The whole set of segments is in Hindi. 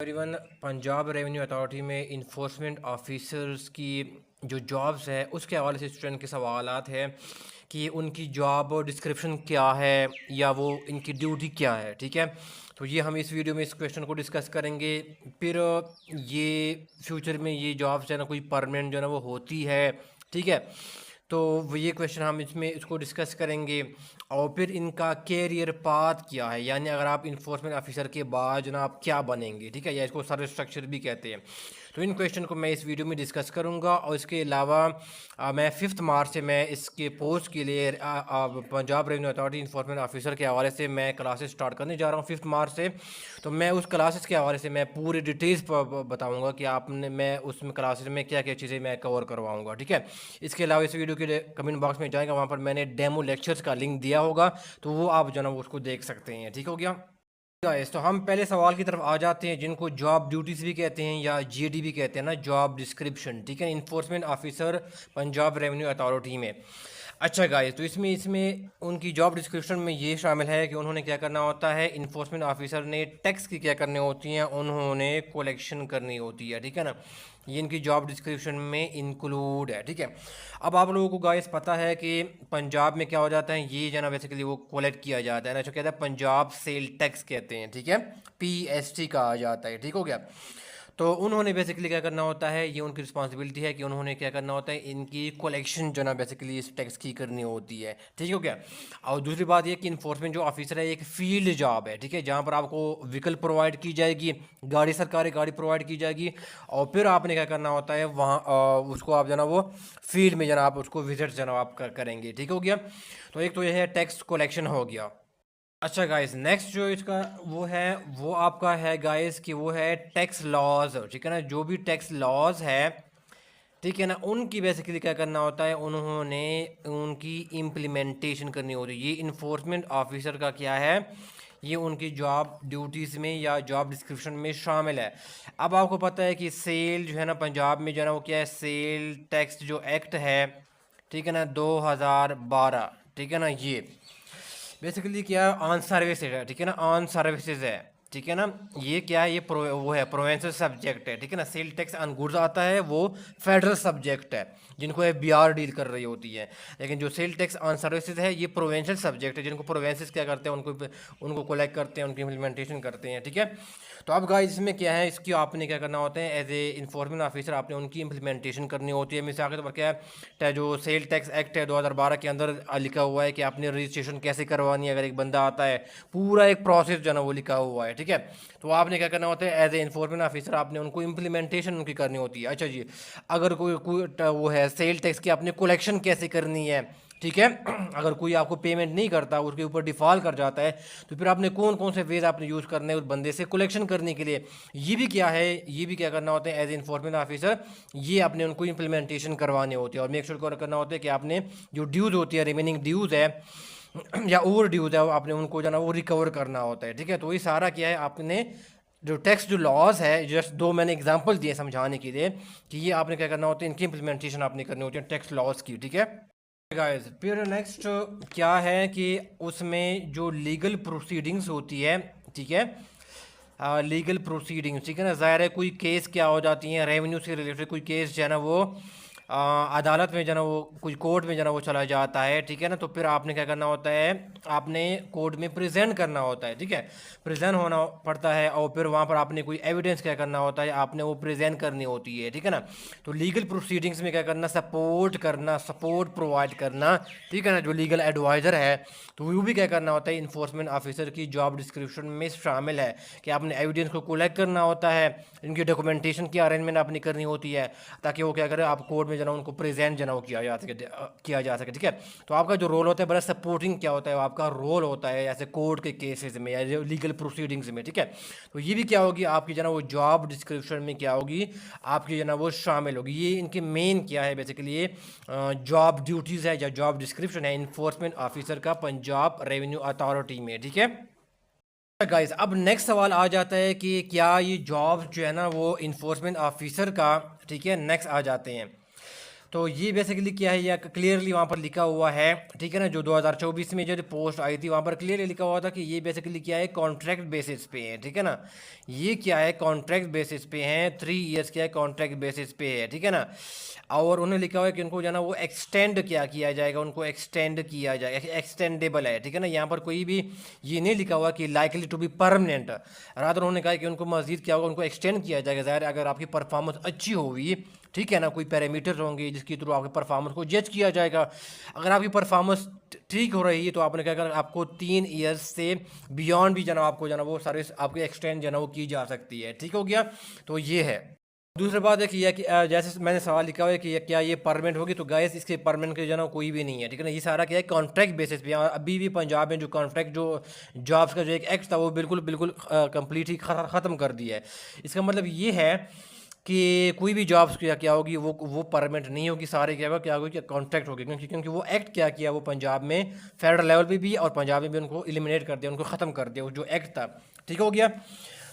एवरीवन, पंजाब रेवेन्यू अथॉरिटी में इन्फोर्समेंट ऑफिसर्स की जो जॉब्स है उसके हवाले से स्टूडेंट के सवालात है कि उनकी जॉब डिस्क्रिप्शन क्या है या वो इनकी ड्यूटी क्या है। ठीक है, तो ये हम इस वीडियो में इस क्वेश्चन को डिस्कस करेंगे। फिर ये फ्यूचर में ये जॉब्स है ना कोई परमानेंट जो है ना वो होती है। ठीक है, तो ये क्वेश्चन हम इसमें इसको डिस्कस करेंगे। और फिर इनका कैरियर पाथ क्या है, यानी अगर आप इन्फोर्समेंट ऑफिसर के बाद जनाब क्या बनेंगे। ठीक है, या इसको सर्विस स्ट्रक्चर भी कहते हैं। तो इन क्वेश्चन को मैं इस वीडियो में डिस्कस करूंगा। और इसके अलावा मैं 5 मार्च से मैं इसके पोस्ट के लिए Punjab revenue authority enforcement officer के हवाले से मैं क्लासेस स्टार्ट करने जा रहा हूँ 5 मार्च से। तो मैं उस क्लासेस के हवाले से मैं पूरी डिटेल्स बताऊँगा कि आपने मैं उसमें क्लासेस में क्या क्या चीज़ें मैं कवर करवाऊँगा। ठीक है, इसके अलावा इस वीडियो के कमेंट बॉक्स में जाएगा, वहाँ पर मैंने डेमो लेक्चर्स का लिंक दिया होगा, तो वो आप जो ना उसको देख सकते हैं। ठीक हो गया गाइस, तो हम पहले सवाल की तरफ आ जाते हैं, जिनको जॉब ड्यूटीज भी कहते हैं या जीडी भी कहते हैं ना, जॉब डिस्क्रिप्शन। ठीक है, enforcement officer Punjab revenue authority में। अच्छा गाइस, तो इसमें इसमें उनकी जॉब डिस्क्रिप्शन में ये शामिल है कि उन्होंने क्या करना होता है। इन्फोर्समेंट ऑफिसर ने टैक्स की क्या करनी होती हैं, उन्होंने कलेक्शन करनी होती है। ठीक है ना, ये इनकी जॉब डिस्क्रिप्शन में इंक्लूड है। ठीक है, अब आप लोगों को गाइस पता है कि पंजाब में क्या हो जाता है, ये जो ना बेसिकली वो कलेक्ट किया जाता है ना, जो कहता है पंजाब सेल टैक्स कहते हैं। ठीक है, पीएसटी कहा जाता है। ठीक हो गया, तो उन्होंने बेसिकली क्या करना होता है, ये उनकी रिस्पॉन्सिबिलिटी है कि उन्होंने क्या करना होता है, इनकी कलेक्शन जो ना बेसिकली इस टैक्स की करनी होती है। ठीक हो गया, और दूसरी बात ये कि इन्फोर्समेंट जो ऑफिसर है एक फील्ड जॉब है। ठीक है, जहाँ पर आपको व्हीकल प्रोवाइड की जाएगी, गाड़ी सरकारी गाड़ी प्रोवाइड की जाएगी, और फिर आपने क्या करना होता है वहाँ उसको आप जो ना वो फील्ड में जना आप उसको विजिट जना आप करेंगे। ठीक हो गया, तो एक तो यह है टैक्स कलेक्शन हो गया। अच्छा गाइस, नेक्स्ट जो इसका वो है वो आपका है गाइस कि वो है टैक्स लॉज। ठीक है ना, जो भी टैक्स लॉज है, ठीक है ना, उनकी बेसिकली क्या करना होता है, उन्होंने उनकी इम्प्लीमेंटेशन करनी होती है। ये इन्फोर्समेंट ऑफिसर का क्या है, ये उनकी जॉब ड्यूटीज़ में या जॉब डिस्क्रिप्शन में शामिल है। अब आपको पता है कि सेल जो है ना पंजाब में जो है ना वो क्या है, सेल टैक्स जो एक्ट है, ठीक है ना, 2012। ठीक है ना, ये बेसिकली क्या ऑन सर्विसेज है। ठीक है ना, ऑन सर्विसेज है। ठीक है ना, ये क्या है, ये वो है प्रोविंशियल सब्जेक्ट है। ठीक है ना, सेल टैक्स ऑन गुड्स आता है वो फेडरल सब्जेक्ट है, जिनको एफबीआर डील कर रही होती है। लेकिन जो सेल टैक्स ऑन सर्विसेज है ये प्रोविंशियल सब्जेक्ट है, जिनको प्रोविंसेस क्या करते हैं, उनको कलेक्ट करते हैं, उनकी इम्प्लीमेंटेशन करते हैं। ठीक है, तो अब गाइस इसमें क्या है, इसकी आपने क्या करना होता है, एज ए इन्फोर्समेंट ऑफिसर आपने उनकी इम्प्लीमेंटेशन करनी होती है। मिसाल के तौर पर क्या है, जो सेल टैक्स एक्ट है 2012 के अंदर लिखा हुआ है कि आपने रजिस्ट्रेशन कैसे करवानी है। अगर एक बंदा आता है, पूरा एक प्रोसेस जो है ना वो लिखा हुआ है। ठीक है, तो आपने क्या करना होता है, एज ए इन्फोर्समेंट ऑफिसर आपने उनको इम्प्लीमेंटेशन उनकी करनी होती है। अच्छा जी, अगर कोई वो है सेल टैक्स की आपने कलेक्शन कैसे करनी है। ठीक है, अगर कोई आपको पेमेंट नहीं करता, उसके ऊपर डिफ़ॉल्ट कर जाता है, तो फिर आपने कौन कौन से वेज आपने यूज़ करने हैं उस बंदे से कलेक्शन करने के लिए। ये भी क्या है, ये भी क्या करना होता है एज ए इन्फोर्समेंट ऑफिसर, ये आपने उनको इम्प्लीमेंटेशन करवाने होते हैं। और मेक श्योर करना होता है कि आपने जो ड्यूज़ होती है, रिमेनिंग ड्यूज़ है या ओवर ड्यूज़ है, वो आपने उनको जो ना वो रिकवर करना होता है। ठीक है, तो ये सारा क्या है, आपने जो टैक्स जो लॉज है, जस्ट दो मैंने एग्जांपल दिए समझाने के लिए कि ये आपने क्या करना होता है, इनकी इम्प्लीमेंटेशन आपने करनी होती है टैक्स लॉज की। ठीक है गाइस, फिर नेक्स्ट क्या है कि उसमें जो लीगल प्रोसीडिंग्स होती है। ठीक है, लीगल प्रोसीडिंग्स, ठीक है ना, ज़ाहिर है कोई केस क्या हो जाती हैं, रेवेन्यू से रिलेटेड कोई केस जो है ना वो अदालत में जो है ना वो कुछ कोर्ट में जो है ना वो चला जाता है। ठीक है ना, तो फिर आपने क्या करना होता है, आपने कोर्ट में प्रेजेंट करना होता है। ठीक है, प्रेजेंट होना पड़ता है, और फिर वहाँ पर आपने कोई एविडेंस क्या करना होता है, आपने वो प्रेजेंट करनी होती है। ठीक है ना, तो लीगल प्रोसीडिंग्स में क्या करना, सपोर्ट करना, सपोर्ट प्रोवाइड करना। ठीक है ना, जो लीगल एडवाइज़र है, तो वो भी क्या करना होता है, इन्फोर्समेंट ऑफिसर की जॉब डिस्क्रिप्शन में शामिल है कि आपने एविडेंस को कलेक्ट करना होता है, इनकी डॉक्यूमेंटेशन की अरेंजमेंट आपने करनी होती है, ताकि वो क्या करें, आप कोर्ट में जना उनको प्रेजेंट जना किया जा सके। ठीक है, तो आपका जो रोल होता है बड़ा सपोर्टिंग क्या होता है, आपका रोल होता है ऐसे कोर्ट के केसेस में या लीगल प्रोसीडिंग्स में। ठीक है, तो ये भी क्या होगी आपकी जना वो जॉब डिस्क्रिप्शन में क्या होगी, आपकी जना वो शामिल होगी। ये इनके मेन क्या है, बेसिकली ये जॉब ड्यूटीज़ है या जॉब डिस्क्रिप्शन है इन्फोर्समेंट ऑफिसर का पंजाब रेवेन्यू अथॉरिटी में। ठीक है गाइस, अब नेक्स्ट सवाल आ जाता है कि क्या ये जॉब जो है ना वो इन्फोर्समेंट ऑफिसर का, ठीक है, नेक्स्ट आ जाते हैं। तो ये बेसिकली क्या है, या क्लियरली वहाँ पर लिखा हुआ है, ठीक है ना। जो 2024 में जो पोस्ट आई थी वहाँ पर क्लियरली लिखा हुआ था कि ये बेसिकली क्या है, कॉन्ट्रैक्ट बेसिस पे है, ठीक है ना। ये क्या है, कॉन्ट्रैक्ट बेसिस पे है, 3 ईयर्स क्या है, कॉन्ट्रैक्ट बेसिस पे है, ठीक है ना। और उन्होंने लिखा हुआ है कि उनको जो है ना वो एक्सटेंड क्या किया जाएगा, उनको एक्सटेंड किया जाएगा, एक्सटेंडेबल है, ठीक है ना। यहाँ पर कोई भी ये नहीं लिखा हुआ कि likely to be permanent. Rather उन्होंने कहा कि उनको मजीद क्या होगा, उनको एक्सटेंड किया जाएगा। ज़ाहिर अगर आपकी परफॉर्मेंस अच्छी होगी, ठीक है ना, कोई पैरामीटर्स होंगे जिसके थ्रू आपके परफॉर्मेंस को जज किया जाएगा। अगर आपकी परफॉर्मेंस ठीक हो रही है तो आपने क्या करना, आपको 3 ईयर्स से बियॉन्ड भी जना आपको जना वो सर्विस आपकी एक्सटेंड जना वो की जा सकती है, ठीक हो गया। तो ये है। दूसरी बात है कि यह कि जैसे मैंने सवाल लिखा हुआ है कि क्या ये परमानेंट होगी, तो गाइस इसके परमानेंट के जो ना कोई भी नहीं है, ठीक है ना। ये सारा क्या है, कॉन्ट्रैक्ट बेसिस पे। अभी भी पंजाब में जो कॉन्ट्रैक्ट जो जॉब्स का जो एक एक्ट था वो बिल्कुल बिल्कुल कंप्लीट ही ख़त्म कर दिया है। इसका मतलब ये है कि कोई भी जॉब्स क्या होगी वो परमानेंट नहीं होगी, सारे क्या होगी कि कॉन्ट्रैक्ट होगी। क्योंकि वो एक्ट क्या किया, वो पंजाब में फेडरल लेवल पे भी और पंजाब में भी उनको एलिमिनेट कर दिया, उनको ख़त्म कर दिया वो जो एक्ट था, ठीक हो गया।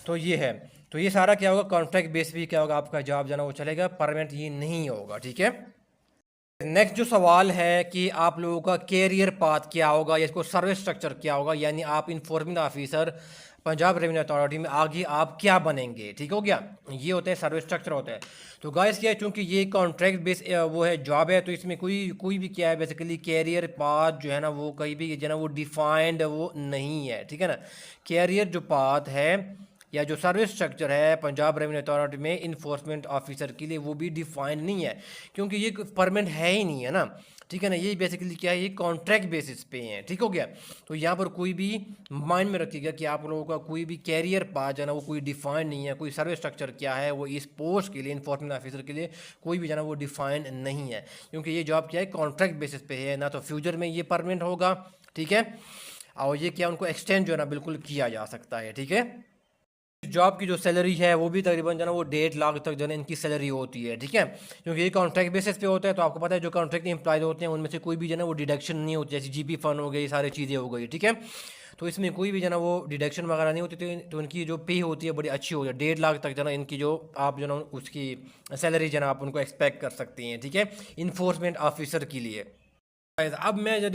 तो ये है। तो ये सारा क्या होगा, कॉन्ट्रैक्ट बेस भी क्या होगा, आपका जॉब जो है ना वो चलेगा, परमानेंट ये नहीं होगा, ठीक है। नेक्स्ट जो सवाल है कि आप लोगों का कैरियर पाथ क्या होगा या इसको सर्विस स्ट्रक्चर क्या होगा, यानी आप enforcement officer Punjab revenue authority में आगे आप क्या बनेंगे, ठीक हो गया। ये होता है सर्विस स्ट्रक्चर होता है। तो गाइस क्या है, चूँकि ये कॉन्ट्रैक्ट बेस वो है जॉब है, तो इसमें कोई भी क्या है बेसिकली कैरियर पाथ जो है ना वो कहीं भी जो है ना वो डिफाइंड वो नहीं है, ठीक है ना। कैरियर जो पाथ है या जो सर्विस स्ट्रक्चर है पंजाब रेवेन्यू अथॉरिटी में इन्फोर्समेंट ऑफिसर के लिए, वो भी डिफाइंड नहीं है, क्योंकि ये परमानेंट है ही नहीं है ना, ठीक है ना। ये बेसिकली क्या है, ये कॉन्ट्रैक्ट बेसिस पे है, ठीक हो गया। तो यहाँ पर कोई भी माइंड में रखिएगा कि आप लोगों का कोई भी कैरियर पाथ जो है ना वो कोई डिफाइंड नहीं है, कोई सर्विस स्ट्रक्चर क्या है वो इस पोस्ट के लिए, इन्फोर्समेंट ऑफिसर के लिए कोई भी जो है ना वो डिफाइंड नहीं है, क्योंकि ये जॉब क्या है, कॉन्ट्रैक्ट बेसिस पे है ना। तो फ्यूचर में ये परमानेंट होगा, ठीक है। और ये क्या, उनको एक्सटेंड जो है ना बिल्कुल किया जा सकता है, ठीक है। जॉब की जो सैलरी है वो भी तकरीबन जो है ना वो 1.5 लाख तक जो है इनकी सैलरी होती है, ठीक है। क्योंकि ये कॉन्ट्रैक्ट बेसिस पे होता है, तो आपको पता है जो कॉन्ट्रैक्ट एम्प्लॉयज होते हैं उनमें से कोई भी जो है ना वो डिडक्शन नहीं होती, जैसे जीपी फंड हो गई, सारी चीज़ें हो गई, ठीक है। तो इसमें कोई भी जो है ना वो डिडक्शन वगैरह नहीं होती, तो इनकी जो पे होती है बड़ी अच्छी होती है। 1.5 लाख तक जो है ना इनकी जो आप जो है ना उसकी सैलरी जो है ना आप उनको एक्सपेक्ट कर सकती हैं, ठीक है, इन्फोर्समेंट ऑफिसर के लिए। अब मैं जो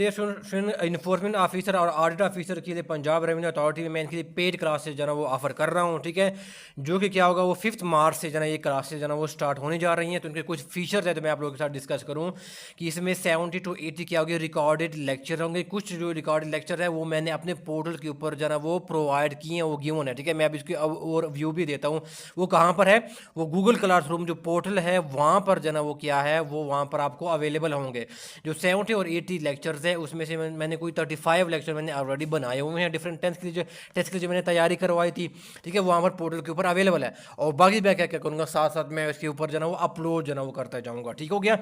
इन्फोर्समेंट ऑफिसर और ऑडिट ऑफिसर के लिए पंजाब रेवेन्यू अथॉरिटी में मैं इनके लिए पेड क्लासेज जो है वो ऑफर कर रहा हूँ, ठीक है। जो कि क्या होगा, वो 5 मार्च से जो है ये क्लासेज जो है वो स्टार्ट होने जा रही हैं। तो इनके कुछ फीचर्स है तो मैं आप लोगों के साथ डिस्कस करूँ कि इसमें 70 to 80 क्या होगी, रिकॉर्डेड लेक्चर होंगे। कुछ जो रिकॉर्डेड लेक्चर है वो मैंने अपने पोर्टल के ऊपर जो है वो प्रोवाइड किए हैं, वो गिवन है, ठीक है। मैं अब इसकी और व्यू भी देता हूँ। वो कहाँ पर है, वो गूगल क्लासरूम जो पोर्टल है वहाँ पर जो है वो क्या है, वो वहाँ पर आपको अवेलेबल होंगे। जो 70 और 80 लेक्चर्स है उसमें से मैंने कोई 35 लेक्चर मैंने ऑलरेडी बनाए हुए हैं डिफरेंट टेस्ट के लिए जो मैंने तैयारी करवाई थी, ठीक है। वहाँ पर पोर्टल के ऊपर अवेलेबल है। और बाकी मैं क्या क्या करूँगा, साथ साथ मैं इसके ऊपर जो है वो अपलोड जो है वो करता जाऊँगा, ठीक हो गया।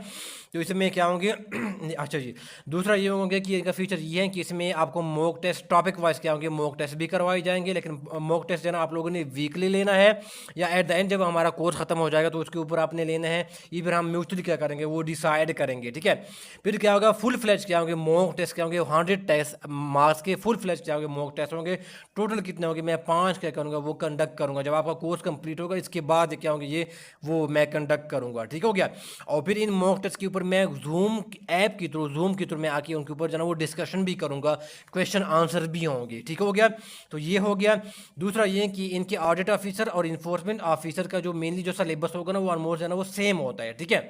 तो इसमें क्या होंगे अच्छा जी, दूसरा ये होंगे कि इनका फीचर ये है कि इसमें आपको मॉक टेस्ट टॉपिक वाइज क्या होंगे, मॉक टेस्ट भी करवाए जाएंगे। लेकिन मॉक टेस्ट जो है ना आप लोगों ने वीकली लेना है, या एट द एंड जब हमारा कोर्स खत्म हो जाएगा तो उसके ऊपर आपने लेना है। ये फिर हम म्यूचुअली क्या करेंगे वो डिसाइड करेंगे, ठीक है। फिर क्या होगा, फुल फ्लैश क्या होंगे, मॉक टेस्ट क्या होंगे, 100 टेस्ट मार्क्स के फुल फ्लैश क्या होंगे, मॉक टेस्ट होंगे। टोटल कितने होंगे, मैं 5 क्या करूँगा वो कंडक्ट करूँगा। जब आपका कोर्स कंप्लीट होगा इसके बाद क्या होंगे ये वो मैं कंडक्ट करूँगा, ठीक हो गया। और फिर इन मॉक टेस्ट के ऊपर मैं जूम ऐप की थ्रू मैं आके उनके ऊपर जो है वो डिस्कशन भी करूँगा, क्वेश्चन आंसर भी होंगे, ठीक हो गया। तो ये हो गया। दूसरा ये कि इनके ऑडिट ऑफिसर और इन्फोर्समेंट ऑफिसर का जो मेनली जो सिलेबस होगा ना वो ऑलमोस्ट है ना वो सेम होता है, ठीक है।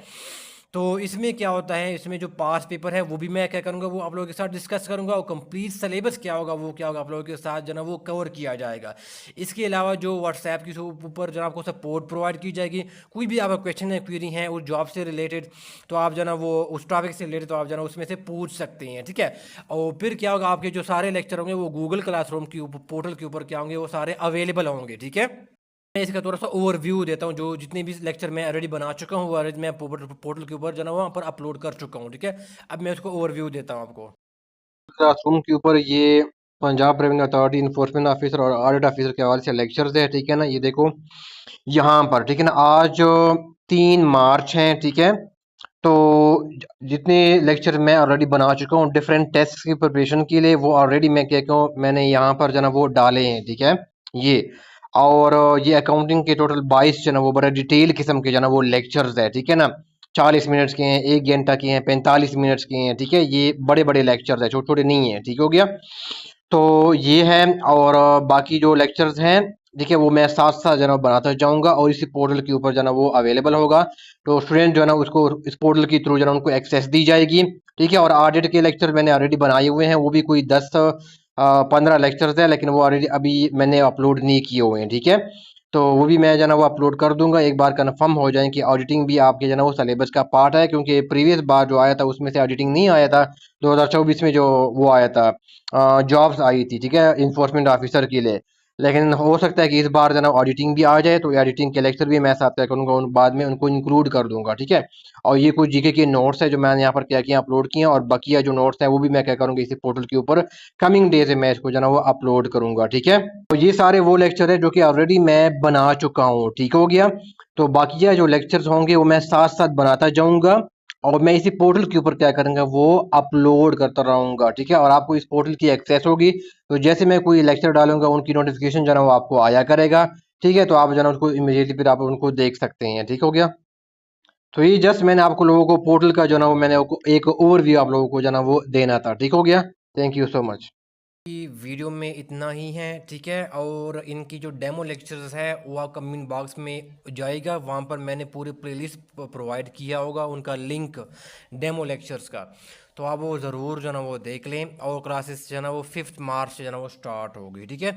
तो इसमें क्या होता है, इसमें जो पास पेपर है वो भी मैं क्या करूँगा वो आप लोगों के साथ डिस्कस करूँगा, और कंप्लीट सिलेबस क्या होगा वो क्या होगा आप लोगों के साथ जो है ना वो कवर किया जाएगा। इसके अलावा जो व्हाट्सएप के ऊपर जो आपको सपोर्ट प्रोवाइड की जाएगी, कोई भी आपका क्वेश्चन है, क्वेरी है उस जॉब से रिलेटेड, तो आप जो है ना वो उस टॉपिक से रिलेटेड तो आप जो है ना उसमें से पूछ सकते हैं, ठीक है। और फिर क्या होगा, आपके जो सारे लेक्चर होंगे वो गूगल क्लासरूम के ऊपर पोर्टल के ऊपर क्या होंगे वो सारे अवेलेबल होंगे, ठीक है। मैं इसका थोड़ा सा ओवरव्यू देता हूँ, जो जितने भी लेक्चर मैं ऑलरेडी बना चुका हूँ, ऑलरेडी मैं पोर्टल के ऊपर जो है वहाँ पर अपलोड कर चुका हूँ, ठीक है। अब मैं उसको ओवरव्यू देता हूँ आपको। क्लासरूम के ऊपर ये Punjab revenue authority enforcement officer और ऑडिट ऑफिसर के हवाले से लेक्चर्स है, ठीक है ना। ये देखो यहाँ पर, ठीक है ना, आज 3 मार्च है, ठीक है। तो जितने लेक्चर मैं ऑलरेडी बना चुका हूँ डिफरेंट टेस्ट की प्रिपरेशन के लिए, वो ऑलरेडी मैं क्या कहूँ मैंने यहाँ पर जो है वो डाले हैं, ठीक है। ये और ये अकाउंटिंग के टोटल 22 जो है वो बड़ा डिटेल किस्म के जो है वो लेक्चर्स है, ठीक है ना। 40 मिनट्स के हैं, 1 घंटा के हैं, 45 मिनट्स के हैं, ठीक है? ये बड़े-बड़े लेक्चर्स हैं, छोटे-छोटे नहीं हैं, ठीक हो गया? तो ये है और बाकी जो लेक्चर्स हैं, ठीक है, वो मैं साथ-साथ जो है ना बनाता जाऊँगा और इसी पोर्टल के ऊपर जो है ना वो अवेलेबल होगा। तो स्टूडेंट जो है ना उसको इस पोर्टल के थ्रू जो है ना उनको एक्सेस दी जाएगी, ठीक है? और ऑडिट के लेक्चर मैंने ऑलरेडी बनाए हुए हैं, वो भी कोई 10 15 लेक्चर्स हैं, लेकिन वो ऑलरेडी अभी मैंने अपलोड नहीं किए हुए हैं, ठीक है? तो वो भी मैं जो है ना वो अपलोड कर दूँगा, एक बार कन्फर्म हो जाए कि ऑडिटिंग भी आपके जो है ना वो सिलेबस का पार्ट है, क्योंकि प्रीवियस बार जो आया था उसमें से ऑडिटिंग नहीं आया था। 2024 में जो वो आया था जॉब्स आई थी, ठीक है, इन्फोर्समेंट ऑफिसर के लिए। लेकिन हो सकता है कि इस बार जो है ना ऑडिटिंग भी आ जाए, तो ऑडिटिंग के लेक्चर भी मैं साथ क्या करूँगा उन बाद में उनको इंक्लूड कर दूंगा, ठीक है? और ये कुछ जीके के नोट्स है जो मैंने यहाँ पर क्या किया अपलोड किए हैं, और बकिया जो नोट्स है वो भी मैं क्या करूँगा इसी पोर्टल के ऊपर कमिंग डेज में मैं इसको जो है ना वो अपलोड करूंगा, ठीक है? तो ये सारे वो लेक्चर है जो कि ऑलरेडी मैं बना चुका हूँ, ठीक हो गया? तो बाकी जो लेक्चर्स होंगे वो मैं साथ साथ बनाता जाऊंगा और मैं इसी पोर्टल के ऊपर क्या करूंगा वो अपलोड करता रहूंगा, ठीक है? और आपको इस पोर्टल की एक्सेस होगी, तो जैसे मैं कोई लेक्चर डालूंगा उनकी नोटिफिकेशन जो है ना वो आपको आया करेगा, ठीक है? तो आप जो है ना उसको इमीडिएटली फिर आप उनको देख सकते हैं, ठीक हो गया? तो ये जस्ट मैंने आपको लोगों को पोर्टल का जो है ना वो मैंने आपको एक ओवरव्यू आप लोगों को जो है ना वो देना था, ठीक हो गया? Thank you so much. कि वीडियो में इतना ही है, ठीक है? और इनकी जो डेमो लेक्चर्स है वो आप कमेंट बॉक्स में जाएगा, वहाँ पर मैंने पूरी प्लेलिस्ट प्रोवाइड किया होगा उनका लिंक डेमो लेक्चर्स का। तो आप वो ज़रूर जो है ना वो देख लें, और क्लासेस जो है ना वो 5 मार्च से जो है ना वो स्टार्ट होगी, ठीक है?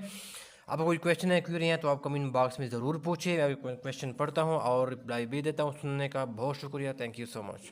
आपको कोई क्वेश्चन है, क्वेरी है, तो आप कमेंट बॉक्स में ज़रूर पूछिए, मैं क्वेश्चन पढ़ता हूँ और रिप्लाई भी देता हूँ। सुनने का बहुत शुक्रिया, थैंक यू सो मच।